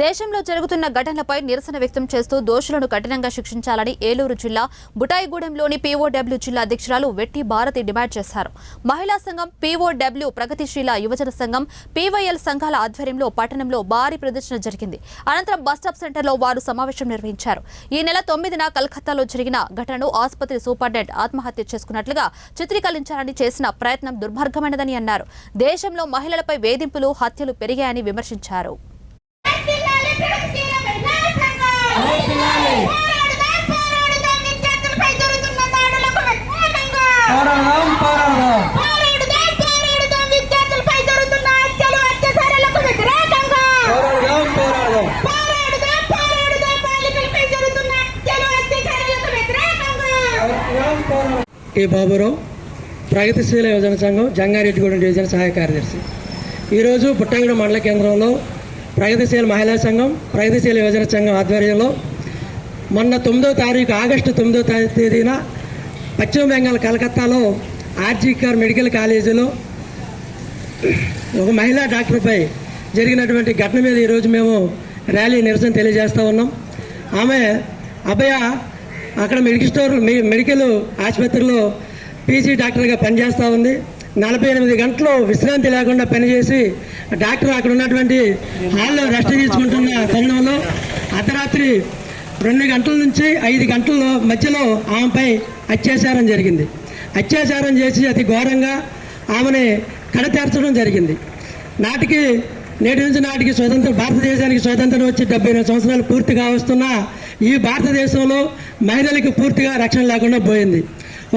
దేశంలో జరుగుతున్న ఘటనలపై నిరసన వ్యక్తం చేస్తూ దోషులను కఠినంగా శిక్షించాలని ఏలూరు జిల్లా బుటాయిగూడెంలోని పీఓడబ్ల్యూ జిల్లా అధ్యక్షురాలు వెట్టి భారతి డిమాండ్ చేశారు. మహిళా సంఘం, పీఓడబ్ల్యూ, ప్రగతిశీల యువజన సంఘం, పీవైఎల్ సంఘాల ఆధ్వర్యంలో పట్టణంలో భారీ ప్రదర్శన జరిగింది. అనంతరం బస్టాప్ సెంటర్లో వారు సమావేశం నిర్వహించారు. ఈ నెల 9న కలకత్తాలో జరిగిన ఘటనను ఆసుపత్రి సూపరింటెండెంట్ ఆత్మహత్య చేసుకున్నట్లుగా చిత్రీకరించాలని చేసిన ప్రయత్నం దుర్మార్గమైనదని అన్నారు. దేశంలో మహిళలపై వేధింపులు, హత్యలు పెరిగాయని విమర్శించారు. టి బాబురావు, ప్రగతిశీల యువజన సంఘం, జంగారెడ్డిగూడెం డివిజన్ సహాయ కార్యదర్శి. ఈరోజు బుట్టాయిగూడెం మండల కేంద్రంలో ప్రగతిశీల మహిళా సంఘం, ప్రగతిశీల యువజన సంఘం ఆధ్వర్యంలో మొన్న ఆగస్టు 9వ తేదీన పశ్చిమ బెంగాల్ కలకత్తాలో ఆర్జీకర్ మెడికల్ కాలేజీలో ఒక మహిళా డాక్టర్పై జరిగినటువంటి ఘటన మీద ఈరోజు మేము ర్యాలీ నిరసన తెలియజేస్తూ ఉన్నాం. ఆమె అభయ అక్కడ మెడికల్ ఆసుపత్రిలో పీజీ డాక్టర్గా పనిచేస్తూ ఉంది. 48 గంటలు విశ్రాంతి లేకుండా పనిచేసి డాక్టర్ అక్కడ ఉన్నటువంటి హాల్లో రెస్ట్ తీసుకుంటున్న తరుణంలో అర్ధరాత్రి 2 గంటల నుంచి 5 గంటల మధ్యలో ఆమెపై అత్యాచారం జరిగింది. అత్యాచారం చేసి అతి ఘోరంగా ఆమెని కడతేర్చడం జరిగింది. నేటి నుంచి నాటికి భారతదేశానికి స్వతంత్రం వచ్చి 78 సంవత్సరాలు పూర్తిగా వస్తున్న ఈ భారతదేశంలో మహిళలకు పూర్తిగా రక్షణ లేకుండా పోయింది.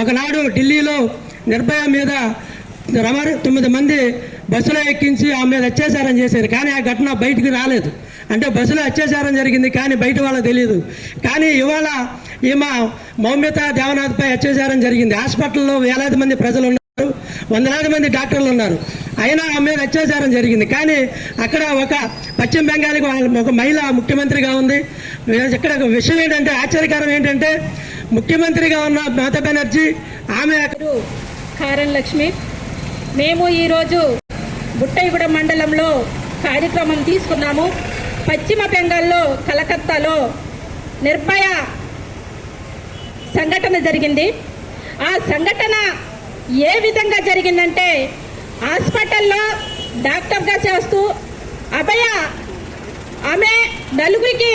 ఒకనాడు ఢిల్లీలో నిర్భయ మీద 9 మంది బస్సులో ఎక్కించి ఆమె మీద అత్యాచారం చేశారు. కానీ ఆ ఘటన బయటకు రాలేదు. అంటే బస్సులో అత్యాచారం జరిగింది కానీ బయట వాళ్ళకి తెలియదు. కానీ ఇవాళ ఈమె మౌమ్యత దేవనాథ్పై అత్యాచారం జరిగింది. హాస్పిటల్లో వేలాది మంది ప్రజలు ఉన్నారు, వందలాది మంది డాక్టర్లు ఉన్నారు. అయినా ఆమె మీద అత్యాచారం జరిగింది. కానీ అక్కడ ఒక పశ్చిమ బెంగాల్కి ఒక మహిళ ముఖ్యమంత్రిగా ఉంది. ఇక్కడ విషయం ఏంటంటే, ఆశ్చర్యకరం ఏంటంటే, ముఖ్యమంత్రిగా ఉన్న మమతా బెనర్జీ ఆమె కారన్ లక్ష్మి, మేము ఈరోజు బుట్టాయిగూడెం మండలంలో కార్యక్రమం తీసుకున్నాము. పశ్చిమ బెంగాల్లో కలకత్తాలో నిర్భయ సంఘటన జరిగింది. ఆ సంఘటన ఏ విధంగా జరిగిందంటే, హాస్పిటల్లో డాక్టర్గా చేస్తూ అభయ ఆమె నలుగురికి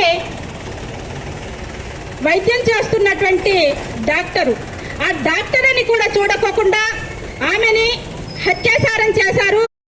వైద్యం చేస్తున్నటువంటి డాక్టరు. ఆ డాక్టర్ అని కూడా చూడకోకుండా ఆమెని అత్యాచారం చేశారు.